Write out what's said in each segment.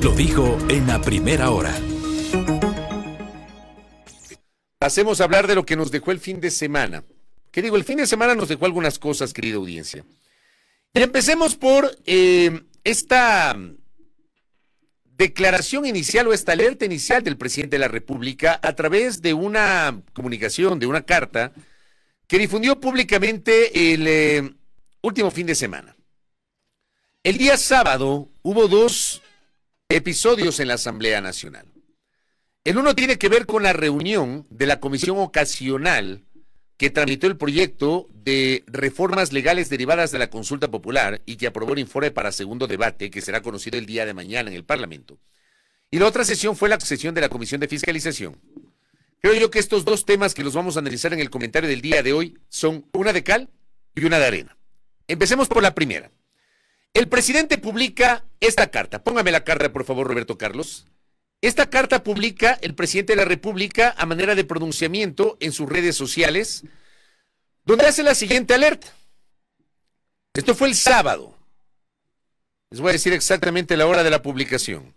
lo dijo en la primera hora. Pasemos a hablar de lo que nos dejó el fin de semana. ¿Qué digo? El fin de semana nos dejó algunas cosas, querida audiencia. Y empecemos por esta declaración inicial o esta alerta inicial del presidente de la República a través de una comunicación, de una carta que difundió públicamente el último fin de semana. El día sábado hubo dos episodios en la Asamblea Nacional. El uno tiene que ver con la reunión de la comisión ocasional que tramitó el proyecto de reformas legales derivadas de la consulta popular y que aprobó el informe para segundo debate, que será conocido el día de mañana en el Parlamento. Y la otra sesión fue la sesión de la Comisión de Fiscalización. Creo yo que estos dos temas que los vamos a analizar en el comentario del día de hoy son una de cal y una de arena. Empecemos por la primera. El presidente publica esta carta. Póngame la carta, por favor, Roberto Carlos. Esta carta publica el presidente de la República a manera de pronunciamiento en sus redes sociales, donde hace la siguiente alerta. Esto fue el sábado. Les voy a decir exactamente la hora de la publicación.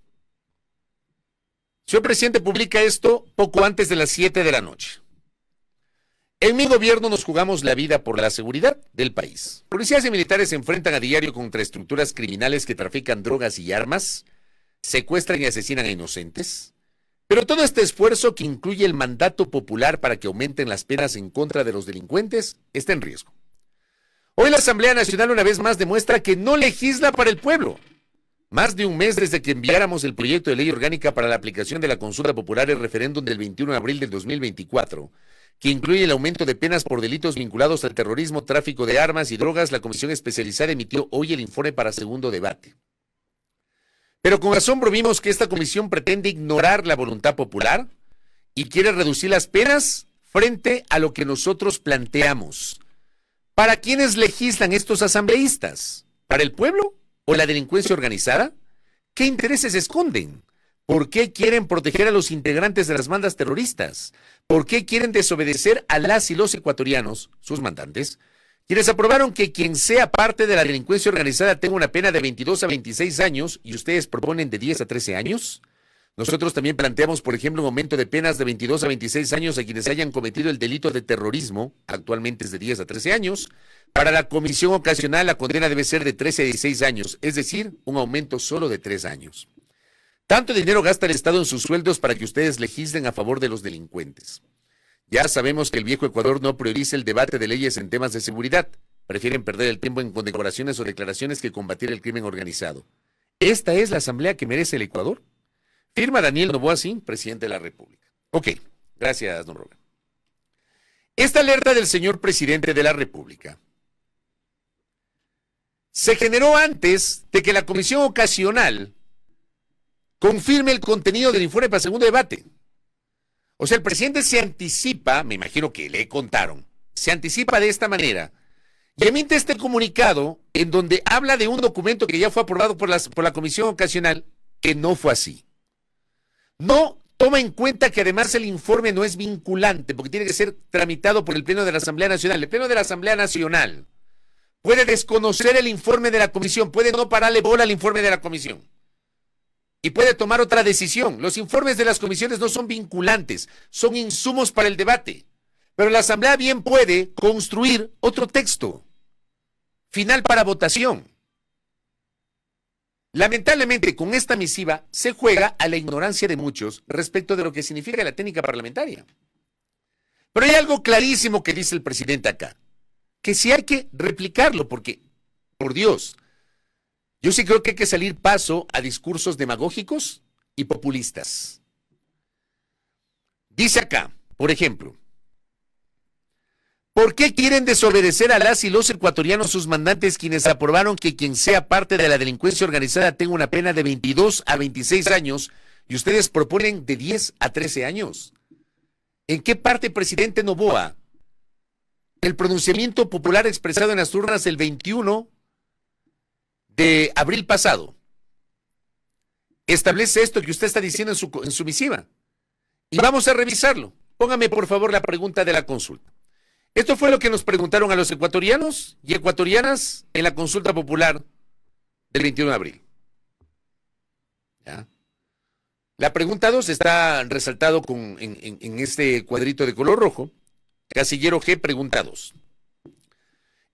Señor presidente, publica esto poco antes de las 7 de la noche. En mi gobierno nos jugamos la vida por la seguridad del país. Policías y militares se enfrentan a diario contra estructuras criminales que trafican drogas y armas, secuestran y asesinan a inocentes, pero todo este esfuerzo que incluye el mandato popular para que aumenten las penas en contra de los delincuentes está en riesgo. Hoy la Asamblea Nacional una vez más demuestra que no legisla para el pueblo. Más de un mes desde que enviáramos el proyecto de ley orgánica para la aplicación de la consulta popular y el referéndum del 21 de abril del 2024, que incluye el aumento de penas por delitos vinculados al terrorismo, tráfico de armas y drogas, la Comisión Especializada emitió hoy el informe para segundo debate. Pero con asombro vimos que esta comisión pretende ignorar la voluntad popular y quiere reducir las penas frente a lo que nosotros planteamos. ¿Para quiénes legislan estos asambleístas? ¿Para el pueblo o la delincuencia organizada? ¿Qué intereses esconden? ¿Por qué quieren proteger a los integrantes de las bandas terroristas? ¿Por qué quieren desobedecer a las y los ecuatorianos, sus mandantes, quienes aprobaron que quien sea parte de la delincuencia organizada tenga una pena de 22 a 26 años y ustedes proponen de 10 a 13 años? Nosotros también planteamos, por ejemplo, un aumento de penas de 22 a 26 años a quienes hayan cometido el delito de terrorismo, actualmente es de 10 a 13 años. Para la comisión ocasional la condena debe ser de 13 a 16 años, es decir, un aumento solo de 3 años. Tanto dinero gasta el Estado en sus sueldos para que ustedes legislen a favor de los delincuentes. Ya sabemos que el viejo Ecuador no prioriza el debate de leyes en temas de seguridad. Prefieren perder el tiempo en condecoraciones o declaraciones que combatir el crimen organizado. ¿Esta es la asamblea que merece el Ecuador? Firma Daniel Noboa Sin, presidente de la República. Ok, gracias, don Robert. Esta alerta del señor presidente de la República se generó antes de que la comisión ocasional confirme el contenido del informe para segundo debate. O sea, el presidente se anticipa, me imagino que le contaron, se anticipa de esta manera y emite este comunicado en donde habla de un documento que ya fue aprobado por la comisión ocasional, que no fue así. No toma en cuenta que además el informe no es vinculante, porque tiene que ser tramitado por el Pleno de la Asamblea Nacional. El Pleno de la Asamblea Nacional puede desconocer el informe de la comisión, puede no pararle bola al informe de la comisión. Y puede tomar otra decisión. Los informes de las comisiones no son vinculantes, son insumos para el debate. Pero la Asamblea bien puede construir otro texto final para votación. Lamentablemente, con esta misiva se juega a la ignorancia de muchos respecto de lo que significa la técnica parlamentaria. Pero hay algo clarísimo que dice el presidente acá, que sí hay que replicarlo, porque, por Dios, yo sí creo que hay que salir paso a discursos demagógicos y populistas. Dice acá, por ejemplo, ¿por qué quieren desobedecer a las y los ecuatorianos sus mandantes quienes aprobaron que quien sea parte de la delincuencia organizada tenga una pena de 22 a 26 años y ustedes proponen de 10 a 13 años? ¿En qué parte, presidente Noboa, el pronunciamiento popular expresado en las urnas el 21 de abril pasado establece esto que usted está diciendo en su misiva? Y vamos a revisarlo. Póngame por favor la pregunta de la consulta. Esto fue lo que nos preguntaron a los ecuatorianos y ecuatorianas en la consulta popular del 21 de abril. ¿Ya? La pregunta 2 está resaltado en este cuadrito de color rojo. Casillero G, pregunta 2.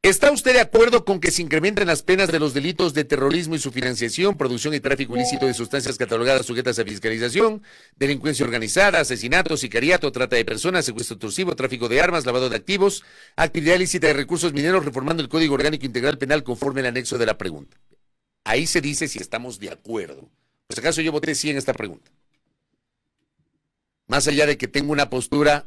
¿Está usted de acuerdo con que se incrementen las penas de los delitos de terrorismo y su financiación, producción y tráfico ilícito de sustancias catalogadas sujetas a fiscalización, delincuencia organizada, asesinato, sicariato, trata de personas, secuestro extorsivo, tráfico de armas, lavado de activos, actividad ilícita de recursos mineros, reformando el Código Orgánico Integral Penal conforme al anexo de la pregunta? Ahí se dice si estamos de acuerdo. Por si acaso yo voté sí en esta pregunta. Más allá de que tengo una postura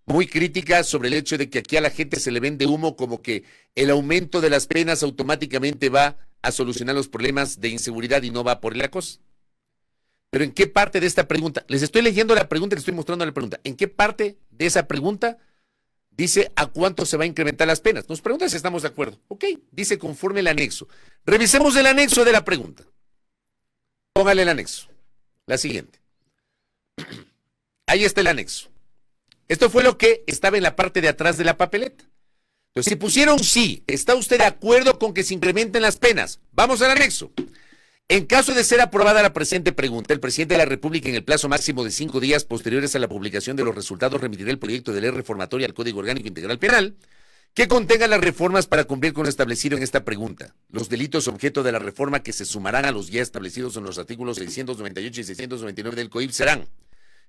muy crítica sobre el hecho de que aquí a la gente se le vende humo como que el aumento de las penas automáticamente va a solucionar los problemas de inseguridad y no va por la cosa. Pero ¿en qué parte de esta pregunta? Les estoy leyendo la pregunta y les estoy mostrando la pregunta. ¿En qué parte de esa pregunta dice a cuánto se va a incrementar las penas? Nos pregunta si estamos de acuerdo. Ok, dice conforme el anexo. Revisemos el anexo de la pregunta. Póngale el anexo. La siguiente. Ahí está el anexo. Esto fue lo que estaba en la parte de atrás de la papeleta. Entonces, si pusieron sí, ¿está usted de acuerdo con que se incrementen las penas? Vamos al anexo. En caso de ser aprobada la presente pregunta, el presidente de la República, en el plazo máximo de 5 días posteriores a la publicación de los resultados, remitirá el proyecto de ley reformatoria al Código Orgánico Integral Penal, que contenga las reformas para cumplir con lo establecido en esta pregunta. Los delitos objeto de la reforma que se sumarán a los ya establecidos en los artículos 698 y 699 del COIP serán: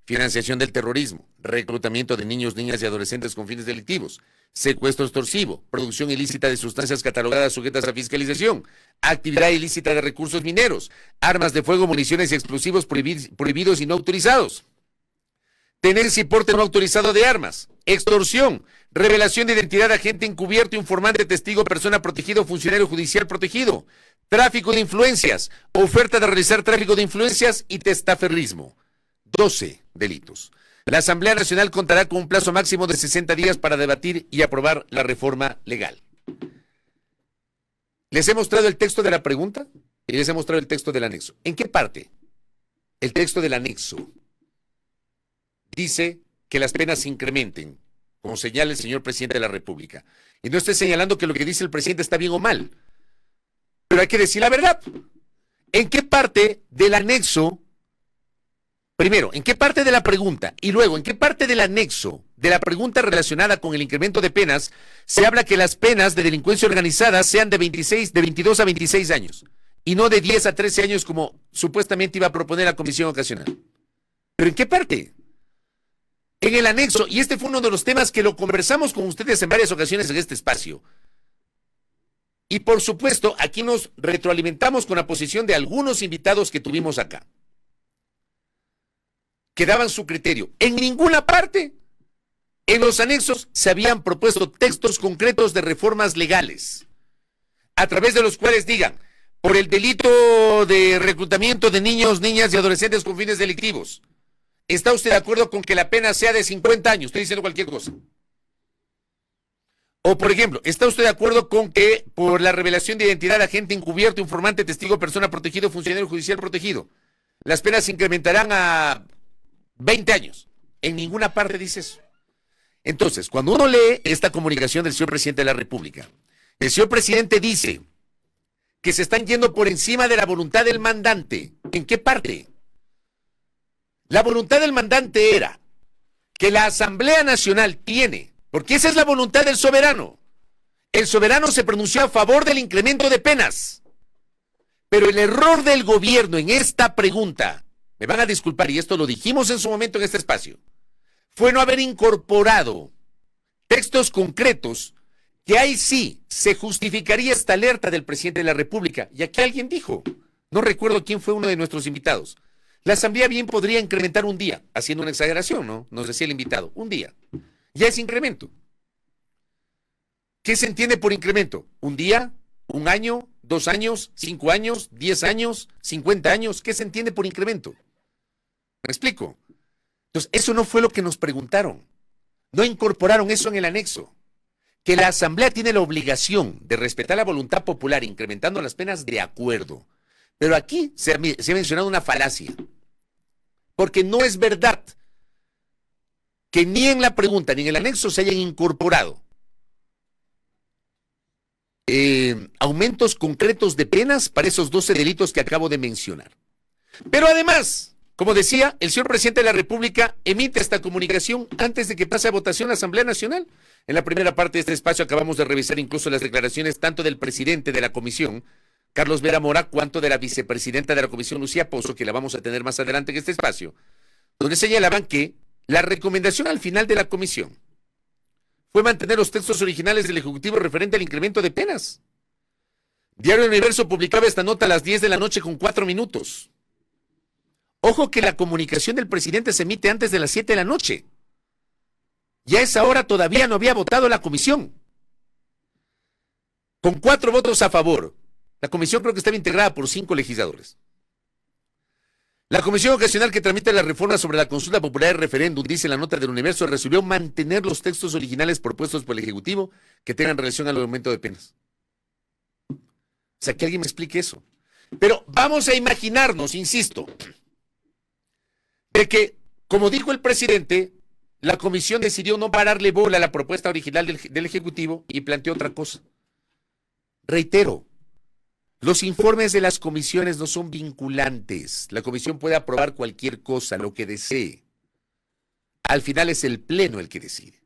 financiación del terrorismo, reclutamiento de niños, niñas y adolescentes con fines delictivos, secuestro extorsivo, producción ilícita de sustancias catalogadas sujetas a fiscalización, actividad ilícita de recursos mineros, armas de fuego, municiones y explosivos prohibidos y no autorizados, tenencia y porte no autorizado de armas, extorsión, revelación de identidad de agente encubierto, informante, testigo, persona protegida, funcionario judicial protegido, tráfico de influencias, oferta de realizar tráfico de influencias y testaferrismo. 12 delitos. La Asamblea Nacional contará con un plazo máximo de 60 días para debatir y aprobar la reforma legal. Les he mostrado el texto de la pregunta y les he mostrado el texto del anexo. ¿En qué parte? El texto del anexo dice que las penas se incrementen, como señala el señor presidente de la República. Y no estoy señalando que lo que dice el presidente está bien o mal, pero hay que decir la verdad. ¿En qué parte del anexo? Primero, ¿en qué parte de la pregunta? Y luego, ¿en qué parte del anexo de la pregunta relacionada con el incremento de penas se habla que las penas de delincuencia organizada sean de 22 a 26 años y no de 10 a 13 años como supuestamente iba a proponer la Comisión Ocasional? ¿Pero en qué parte? En el anexo, y este fue uno de los temas que lo conversamos con ustedes en varias ocasiones en este espacio. Y por supuesto, aquí nos retroalimentamos con la posición de algunos invitados que tuvimos acá, que daban su criterio. En ninguna parte, en los anexos, se habían propuesto textos concretos de reformas legales, a través de los cuales digan, por el delito de reclutamiento de niños, niñas y adolescentes con fines delictivos, ¿está usted de acuerdo con que la pena sea de 50 años? Estoy diciendo cualquier cosa. O, por ejemplo, ¿está usted de acuerdo con que por la revelación de identidad de agente encubierto, informante, testigo, persona protegido, funcionario judicial protegido, las penas se incrementarán a 20 años? En ninguna parte dice eso. Entonces, cuando uno lee esta comunicación del señor presidente de la República, el señor presidente dice que se están yendo por encima de la voluntad del mandante. ¿En qué parte? La voluntad del mandante era que la Asamblea Nacional tiene, porque esa es la voluntad del soberano. El soberano se pronunció a favor del incremento de penas. Pero el error del gobierno en esta pregunta, me van a disculpar, y esto lo dijimos en su momento en este espacio, fue no haber incorporado textos concretos que ahí sí se justificaría esta alerta del presidente de la República. Y aquí alguien dijo, no recuerdo quién fue uno de nuestros invitados, la Asamblea bien podría incrementar un día, haciendo una exageración, ¿no? Nos decía el invitado, un día. Ya es incremento. ¿Qué se entiende por incremento? ¿Un día? ¿Un año? ¿2 años? ¿5 años? ¿10 años? ¿50 años? ¿Qué se entiende por incremento? ¿Me explico? Entonces, eso no fue lo que nos preguntaron. No incorporaron eso en el anexo. Que la Asamblea tiene la obligación de respetar la voluntad popular, incrementando las penas de acuerdo. Pero aquí se ha mencionado una falacia. Porque no es verdad que ni en la pregunta ni en el anexo se hayan incorporado aumentos concretos de penas para esos 12 delitos que acabo de mencionar. Pero además, Como decía, el señor presidente de la República emite esta comunicación antes de que pase a votación la Asamblea Nacional. En la primera parte de este espacio acabamos de revisar incluso las declaraciones tanto del presidente de la comisión, Carlos Vera Mora, cuanto de la vicepresidenta de la comisión, Lucía Pozo, que la vamos a tener más adelante en este espacio, donde señalaban que la recomendación al final de la comisión fue mantener los textos originales del Ejecutivo referente al incremento de penas. Diario Universo publicaba esta nota a las 10 de la noche con 4 minutos. Ojo que la comunicación del presidente se emite antes de las 7 de la noche. Y a esa hora todavía no había votado la comisión. Con 4 votos a favor. La comisión creo que estaba integrada por 5 legisladores. La comisión ocasional que tramita la reforma sobre la consulta popular y referéndum, dice la nota del Universo, resolvió mantener los textos originales propuestos por el Ejecutivo que tengan relación al aumento de penas. O sea, que alguien me explique eso. Pero vamos a imaginarnos, insisto, de que, como dijo el presidente, la comisión decidió no pararle bola a la propuesta original del Ejecutivo y planteó otra cosa. Reitero, los informes de las comisiones no son vinculantes. La comisión puede aprobar cualquier cosa, lo que desee. Al final es el Pleno el que decide.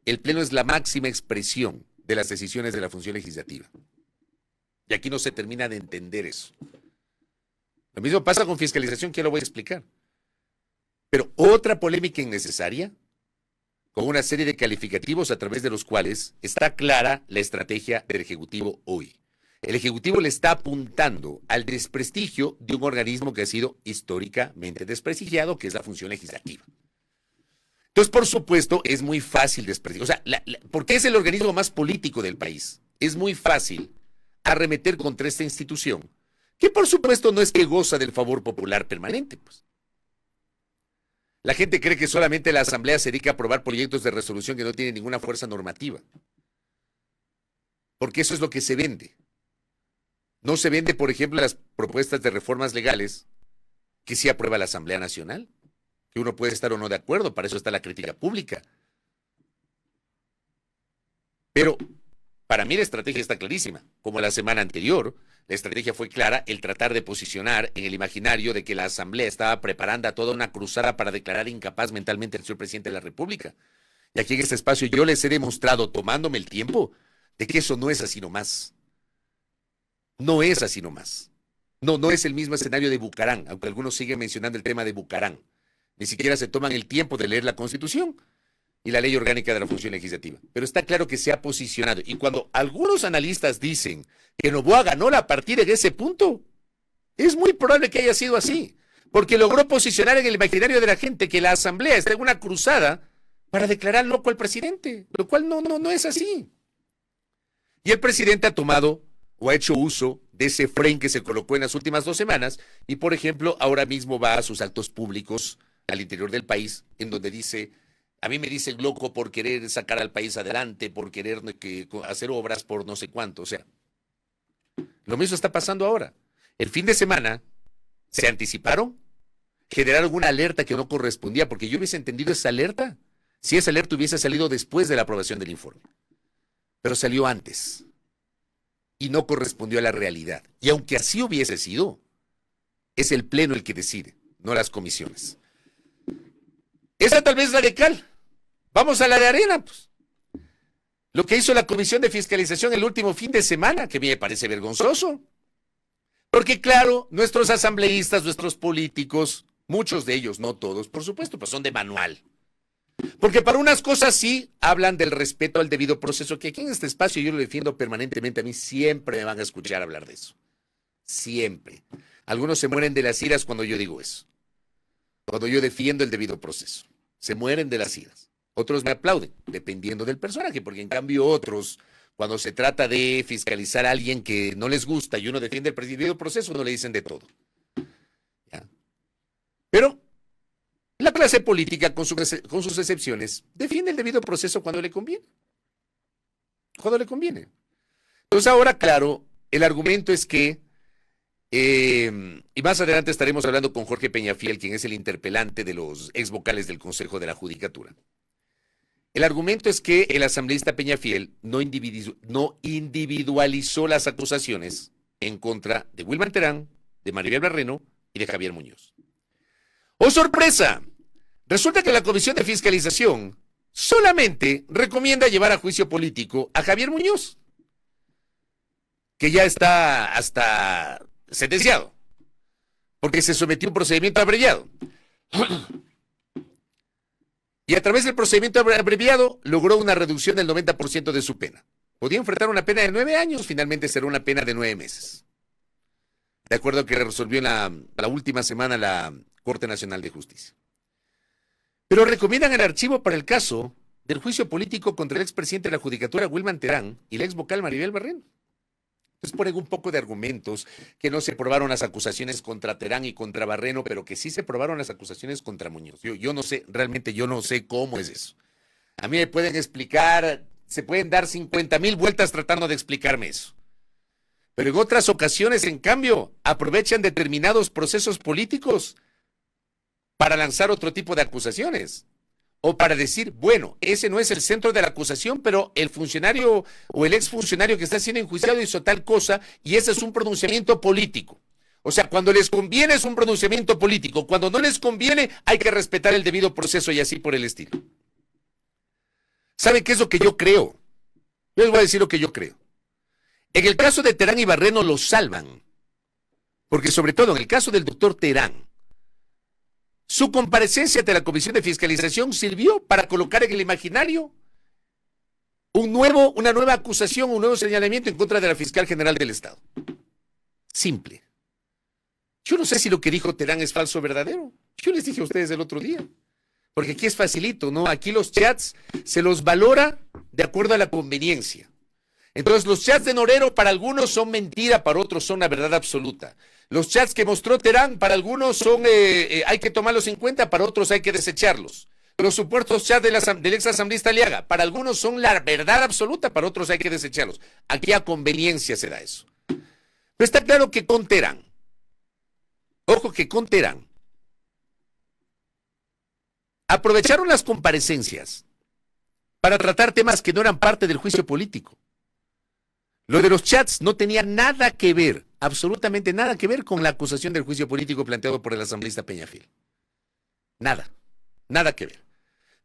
El Pleno es la máxima expresión de las decisiones de la función legislativa. Y aquí no se termina de entender eso. Lo mismo pasa con fiscalización, que ya lo voy a explicar. Pero otra polémica innecesaria, con una serie de calificativos a través de los cuales está clara la estrategia del Ejecutivo hoy. El Ejecutivo le está apuntando al desprestigio de un organismo que ha sido históricamente desprestigiado, que es la función legislativa. Entonces, por supuesto, es muy fácil desprestigiar. O sea, porque es el organismo más político del país. Es muy fácil arremeter contra esta institución, que por supuesto no es que goza del favor popular permanente, pues. La gente cree que solamente la Asamblea se dedica a aprobar proyectos de resolución que no tienen ninguna fuerza normativa. Porque eso es lo que se vende. No se vende, por ejemplo, las propuestas de reformas legales que sí aprueba la Asamblea Nacional, que uno puede estar o no de acuerdo, para eso está la crítica pública. Pero para mí la estrategia está clarísima. Como la semana anterior, la estrategia fue clara, el tratar de posicionar en el imaginario de que la Asamblea estaba preparando a toda una cruzada para declarar incapaz mentalmente al señor presidente de la República. Y aquí en este espacio yo les he demostrado, tomándome el tiempo, de que eso no es así nomás. No es así nomás. No es el mismo escenario de Bucarán, aunque algunos siguen mencionando el tema de Bucarán. Ni siquiera se toman el tiempo de leer la Constitución y la Ley Orgánica de la Función Legislativa. Pero está claro que se ha posicionado. Y cuando algunos analistas dicen que Noboa ganó la partida en ese punto, es muy probable que haya sido así, porque logró posicionar en el imaginario de la gente que la Asamblea está en una cruzada para declarar loco al presidente, lo cual no es así. Y el presidente ha tomado o ha hecho uso de ese frame que se colocó en las últimas 2 semanas y, por ejemplo, ahora mismo va a sus actos públicos al interior del país, en donde dice, a mí me dicen loco por querer sacar al país adelante, por querer hacer obras, por no sé cuánto. O sea, lo mismo está pasando ahora. El fin de semana se anticiparon, generaron una alerta que no correspondía, porque yo hubiese entendido esa alerta si esa alerta hubiese salido después de la aprobación del informe. Pero salió antes y no correspondió a la realidad. Y aunque así hubiese sido, es el Pleno el que decide, no las comisiones. Esa tal vez es la de cal. Vamos a la de arena, pues. Lo que hizo la Comisión de Fiscalización el último fin de semana, que a mí me parece vergonzoso. Porque claro, nuestros asambleístas, nuestros políticos, muchos de ellos, no todos, por supuesto, pues son de manual. Porque para unas cosas sí hablan del respeto al debido proceso, que aquí en este espacio yo lo defiendo permanentemente, a mí siempre me van a escuchar hablar de eso. Siempre. Algunos se mueren de las iras cuando yo digo eso. Cuando yo defiendo el debido proceso. Se mueren de las iras. Otros me aplauden, dependiendo del personaje, porque en cambio otros, cuando se trata de fiscalizar a alguien que no les gusta y uno defiende el debido proceso, no le dicen de todo. ¿Ya? Pero la clase política, con sus excepciones, defiende el debido proceso cuando le conviene. Cuando le conviene. Entonces ahora, claro, el argumento es que, y más adelante estaremos hablando con Jorge Peñafiel, quien es el interpelante de los ex vocales del Consejo de la Judicatura. El argumento es que el asambleísta Peñafiel no individualizó las acusaciones en contra de Wilman Terán, de Maribel Barreno y de Javier Muñoz. ¡Oh, sorpresa! Resulta que la Comisión de Fiscalización solamente recomienda llevar a juicio político a Javier Muñoz, que ya está hasta sentenciado, porque se sometió a un procedimiento abreviado. Y a través del procedimiento abreviado logró una reducción del 90% de su pena. Podía enfrentar una pena de 9 años, finalmente será una pena de 9 meses. De acuerdo a que resolvió la última semana la Corte Nacional de Justicia. Pero recomiendan el archivo para el caso del juicio político contra el expresidente de la Judicatura, Wilman Terán, y la ex vocal Maribel Barreno. Entonces ponen un poco de argumentos que no se probaron las acusaciones contra Terán y contra Barreno, pero que sí se probaron las acusaciones contra Muñoz. Yo no sé, realmente yo no sé cómo es eso. A mí me pueden explicar, se pueden dar 50,000 vueltas tratando de explicarme eso. Pero en otras ocasiones, en cambio, aprovechan determinados procesos políticos para lanzar otro tipo de acusaciones. O para decir, bueno, ese no es el centro de la acusación, pero el funcionario o el exfuncionario que está siendo enjuiciado hizo tal cosa y ese es un pronunciamiento político. O sea, cuando les conviene es un pronunciamiento político, cuando no les conviene hay que respetar el debido proceso y así por el estilo. ¿Saben qué es lo que yo creo? Yo les voy a decir lo que yo creo. En el caso de Terán y Barreno los salvan, porque sobre todo en el caso del doctor Terán, su comparecencia ante la Comisión de Fiscalización sirvió para colocar en el imaginario una nueva acusación, un nuevo señalamiento en contra de la Fiscal General del Estado. Simple. Yo no sé si lo que dijo Terán es falso o verdadero. Yo les dije a ustedes el otro día. Porque aquí es facilito, ¿no? Aquí los chats se los valora de acuerdo a la conveniencia. Entonces los chats de Norero para algunos son mentira, para otros son la verdad absoluta. Los chats que mostró Terán para algunos son, hay que tomarlos en cuenta, para otros hay que desecharlos. Los supuestos chats del ex asambleísta Aliaga, para algunos son la verdad absoluta, para otros hay que desecharlos. Aquí a conveniencia se da eso. Pero está claro que con Terán, ojo que con Terán, aprovecharon las comparecencias para tratar temas que no eran parte del juicio político. Lo de los chats no tenía nada que ver, absolutamente nada que ver con la acusación del juicio político planteado por el asambleísta Peñafiel. Nada, nada que ver.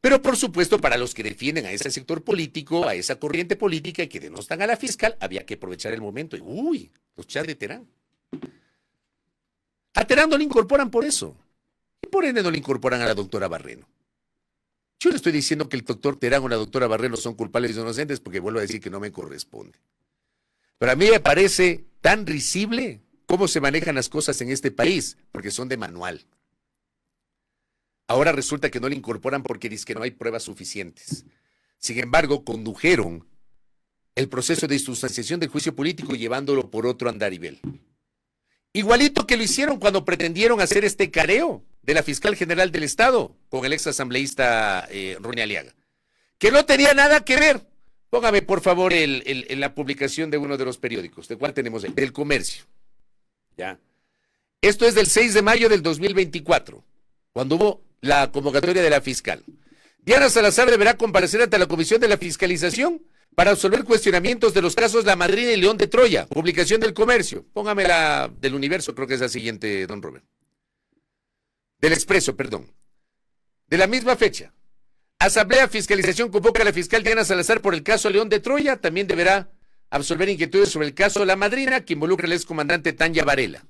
Pero por supuesto, para los que defienden a ese sector político, a esa corriente política y que denostan a la fiscal, había que aprovechar el momento. Y, los chats de Terán. A Terán no le incorporan por eso. Y por ende no le incorporan a la doctora Barreno. Yo le estoy diciendo que el doctor Terán o la doctora Barreno son culpables o inocentes porque vuelvo a decir que no me corresponde. Pero a mí me parece tan risible cómo se manejan las cosas en este país, porque son de manual. Ahora resulta que no le incorporan porque dicen que no hay pruebas suficientes. Sin embargo, condujeron el proceso de insustanciación del juicio político llevándolo por otro andarivel. Igualito que lo hicieron cuando pretendieron hacer este careo de la fiscal general del Estado con el ex asambleísta Ronnie Aliaga, que no tenía nada que ver. Póngame, por favor, la publicación de uno de los periódicos. ¿De cuál tenemos? Del Comercio. ¿Ya? Esto es del 6 de mayo del 2024, cuando hubo la convocatoria de la fiscal. Diana Salazar deberá comparecer ante la Comisión de la Fiscalización para absolver cuestionamientos de los casos La Madrina y León de Troya. Publicación del Comercio. Póngame la del Universo, creo que es la siguiente, don Robert. Del Expreso, perdón. De la misma fecha. Asamblea Fiscalización convoca a la fiscal Diana Salazar por el caso León de Troya. También deberá absolver inquietudes sobre el caso La Madrina, que involucra al excomandante Tanya Varela.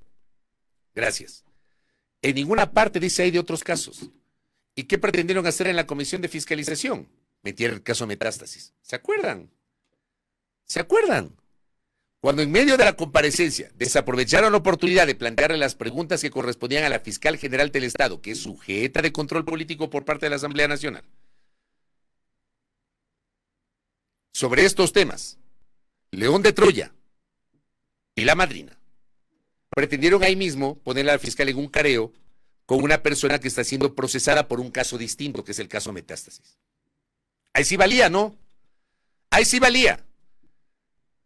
Gracias. En ninguna parte dice ahí de otros casos. ¿Y qué pretendieron hacer en la Comisión de Fiscalización? Meter el caso Metástasis. ¿Se acuerdan? ¿Se acuerdan? Cuando en medio de la comparecencia desaprovecharon la oportunidad de plantearle las preguntas que correspondían a la fiscal general del Estado, que es sujeta de control político por parte de la Asamblea Nacional, sobre estos temas, León de Troya y La Madrina, pretendieron ahí mismo ponerle a la fiscal en un careo con una persona que está siendo procesada por un caso distinto, que es el caso Metástasis. Ahí sí valía, ¿no? Ahí sí valía.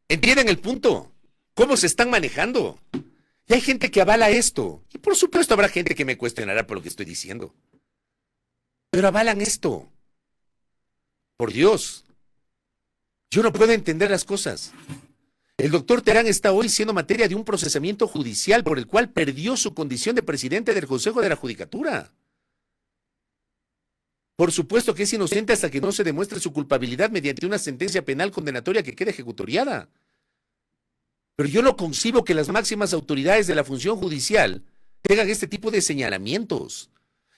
¿Entienden el punto? ¿Cómo se están manejando? Y hay gente que avala esto. Y por supuesto habrá gente que me cuestionará por lo que estoy diciendo. Pero avalan esto. Por Dios. Yo no puedo entender las cosas. El doctor Terán está hoy siendo materia de un procesamiento judicial por el cual perdió su condición de presidente del Consejo de la Judicatura. Por supuesto que es inocente hasta que no se demuestre su culpabilidad mediante una sentencia penal condenatoria que quede ejecutoriada. Pero yo no concibo que las máximas autoridades de la función judicial tengan este tipo de señalamientos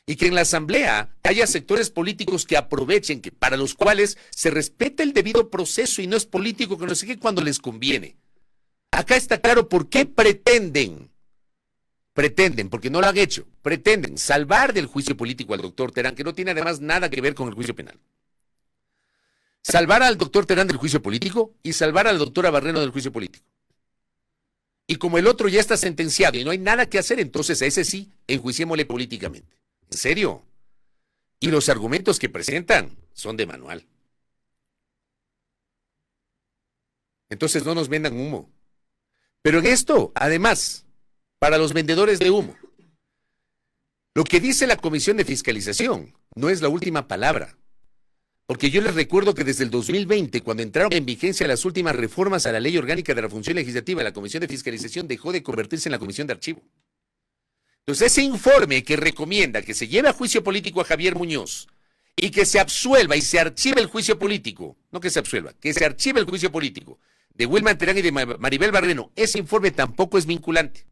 y que en la Asamblea haya sectores políticos que aprovechen, para los cuales se respeta el debido proceso y no es político, que no sé qué, cuando les conviene. Acá está claro por qué pretenden, porque no lo han hecho, pretenden salvar del juicio político al doctor Terán, que no tiene además nada que ver con el juicio penal. Salvar al doctor Terán del juicio político y salvar a la doctora Barreno del juicio político. Y como el otro ya está sentenciado y no hay nada que hacer, entonces a ese sí, enjuiciémosle políticamente. ¿En serio? Y los argumentos que presentan son de manual. Entonces no nos vendan humo. Pero en esto, además, para los vendedores de humo, lo que dice la Comisión de Fiscalización no es la última palabra. Porque yo les recuerdo que desde el 2020, cuando entraron en vigencia las últimas reformas a la Ley Orgánica de la Función Legislativa, la Comisión de Fiscalización dejó de convertirse en la Comisión de Archivo. Entonces, ese informe que recomienda que se lleve a juicio político a Javier Muñoz y que se absuelva y se archive el juicio político, no que se absuelva, que se archive el juicio político de Wilman Terán y de Maribel Barreno, ese informe tampoco es vinculante.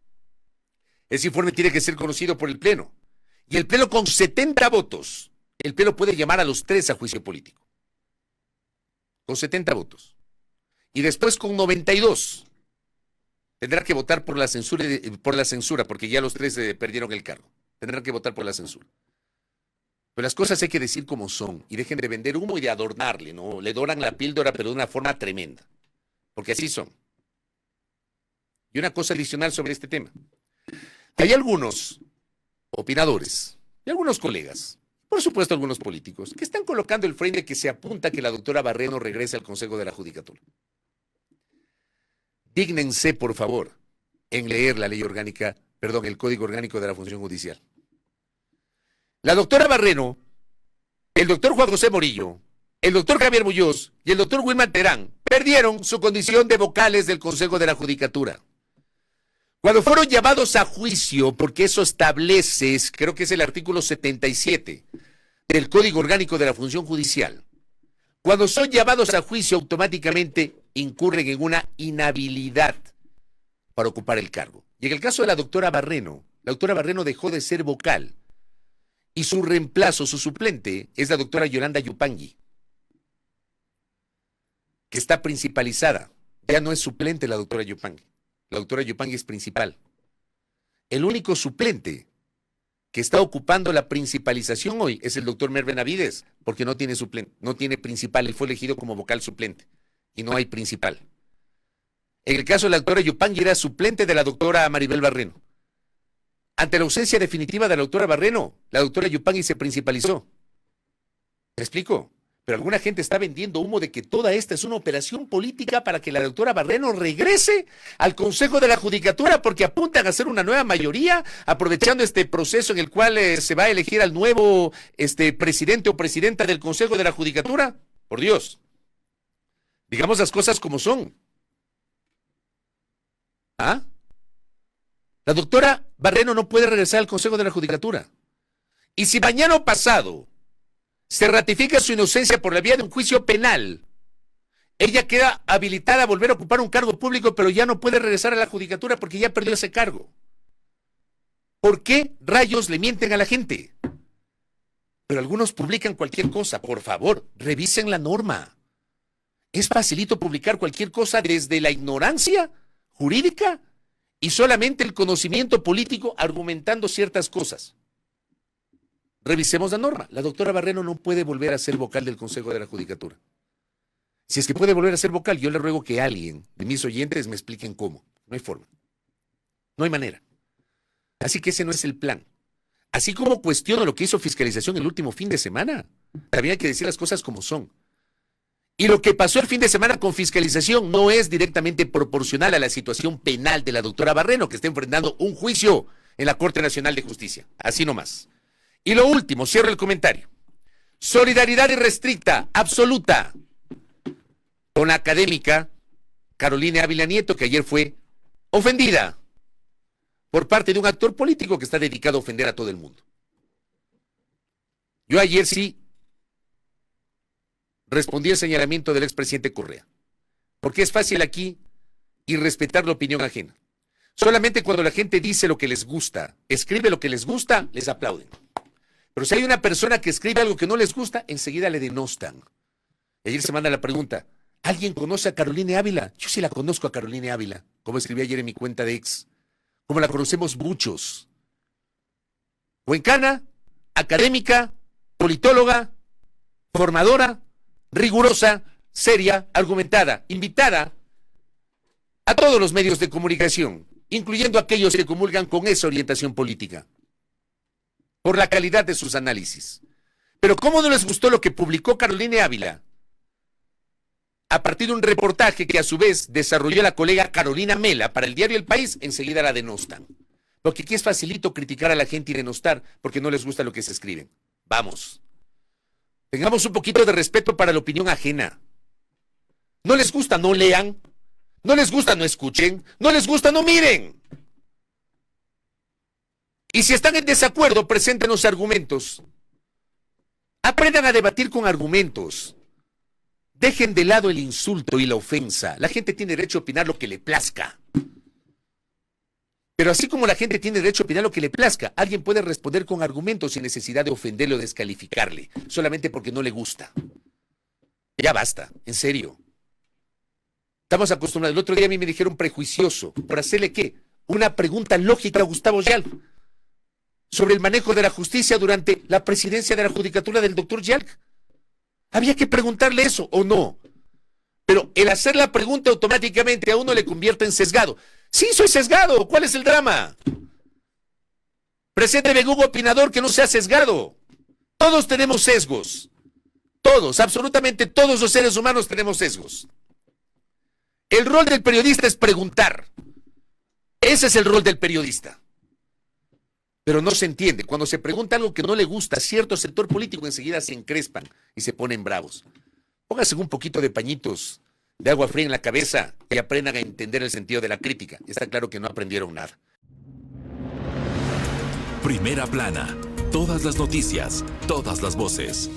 Ese informe tiene que ser conocido por el Pleno. Y el Pleno con 70 votos, el Pleno puede llamar a los 3 a juicio político. Con 70 votos. Y después con 92 tendrá que votar por la censura, porque ya los 3 perdieron el cargo. Tendrán que votar por la censura. Pero las cosas hay que decir como son y dejen de vender humo y de adornarle, ¿no? Le doran la píldora, pero de una forma tremenda. Porque así son. Y una cosa adicional sobre este tema. Hay algunos opinadores y algunos colegas, por supuesto algunos políticos, que están colocando el frame de que se apunta que la doctora Barreno regrese al Consejo de la Judicatura. Dígnense, por favor, en leer la ley orgánica, el Código Orgánico de la Función Judicial. La doctora Barreno, el doctor Juan José Morillo, el doctor Javier Muñoz y el doctor Wilman Terán perdieron su condición de vocales del Consejo de la Judicatura. Cuando fueron llamados a juicio, porque eso establece, creo que es el artículo 77 del Código Orgánico de la Función Judicial, cuando son llamados a juicio automáticamente incurren en una inhabilidad para ocupar el cargo. Y en el caso de la doctora Barreno dejó de ser vocal y su reemplazo, su suplente, es la doctora Yolanda Yupangui, que está principalizada. Ya no es suplente la doctora Yupangui. La doctora Yupangui es principal. El único suplente que está ocupando la principalización hoy es el doctor Mer Benavides, porque no tiene suplente, no tiene principal, él fue elegido como vocal suplente y no hay principal. En el caso de la doctora Yupangui era suplente de la doctora Maribel Barreno. Ante la ausencia definitiva de la doctora Barreno, la doctora Yupangui se principalizó. ¿Me explico? Pero alguna gente está vendiendo humo de que toda esta es una operación política para que la doctora Barreno regrese al Consejo de la Judicatura porque apuntan a hacer una nueva mayoría, aprovechando este proceso en el cual se va a elegir al nuevo presidente o presidenta del Consejo de la Judicatura. Por Dios, digamos las cosas como son. ¿Ah? La doctora Barreno no puede regresar al Consejo de la Judicatura. Y si mañana o pasado se ratifica su inocencia por la vía de un juicio penal, ella queda habilitada a volver a ocupar un cargo público, pero ya no puede regresar a la judicatura porque ya perdió ese cargo. ¿Por qué rayos le mienten a la gente? Pero algunos publican cualquier cosa. Por favor, revisen la norma. Es facilito publicar cualquier cosa desde la ignorancia jurídica y solamente el conocimiento político argumentando ciertas cosas. Revisemos la norma. La doctora Barreno no puede volver a ser vocal del Consejo de la Judicatura. Si es que puede volver a ser vocal, yo le ruego que alguien de mis oyentes me expliquen cómo. No hay forma. No hay manera. Así que ese no es el plan. Así como cuestiono lo que hizo Fiscalización el último fin de semana, también hay que decir las cosas como son. Y lo que pasó el fin de semana con Fiscalización no es directamente proporcional a la situación penal de la doctora Barreno, que está enfrentando un juicio en la Corte Nacional de Justicia. Así nomás. Y lo último, cierro el comentario. Solidaridad irrestricta, absoluta, con la académica Carolina Ávila Nieto, que ayer fue ofendida por parte de un actor político que está dedicado a ofender a todo el mundo. Yo ayer sí respondí al señalamiento del expresidente Correa. Porque es fácil aquí irrespetar la opinión ajena. Solamente cuando la gente dice lo que les gusta, escribe lo que les gusta, les aplauden. Pero si hay una persona que escribe algo que no les gusta, enseguida le denostan. Ayer se manda la pregunta, ¿alguien conoce a Carolina Ávila? Yo sí la conozco a Carolina Ávila, como escribí ayer en mi cuenta de ex, como la conocemos muchos. Huencana, académica, politóloga, formadora, rigurosa, seria, argumentada, invitada a todos los medios de comunicación, incluyendo aquellos que comulgan con esa orientación política, por la calidad de sus análisis. Pero ¿cómo no les gustó lo que publicó Carolina Ávila? A partir de un reportaje que a su vez desarrolló la colega Carolina Mela para el diario El País, enseguida la denostan. Porque aquí es facilito criticar a la gente y denostar porque no les gusta lo que se escriben. Vamos. Tengamos un poquito de respeto para la opinión ajena. No les gusta, no lean. No les gusta, no escuchen. No les gusta, no miren. Y si están en desacuerdo, presenten los argumentos. Aprendan a debatir con argumentos. Dejen de lado el insulto y la ofensa. La gente tiene derecho a opinar lo que le plazca. Pero así como la gente tiene derecho a opinar lo que le plazca, alguien puede responder con argumentos sin necesidad de ofenderle o descalificarle, solamente porque no le gusta. Ya basta, en serio. Estamos acostumbrados. El otro día a mí me dijeron prejuicioso, por hacerle ¿qué? Una pregunta lógica a Gustavo Yalc sobre el manejo de la justicia durante la presidencia de la judicatura del doctor Yalc. Había que preguntarle eso, ¿o no? Pero el hacer la pregunta automáticamente a uno le convierte en sesgado. Sí, soy sesgado. ¿Cuál es el drama? Presénteme un opinador que no sea sesgado. Todos tenemos sesgos. Todos, absolutamente todos los seres humanos tenemos sesgos. El rol del periodista es preguntar. Ese es el rol del periodista. Pero no se entiende. Cuando se pregunta algo que no le gusta a cierto sector político, enseguida se encrespan y se ponen bravos. Pónganse un poquito de pañitos de agua fría en la cabeza y aprendan a entender el sentido de la crítica. Está claro que no aprendieron nada. Primera plana. Todas las noticias, todas las voces.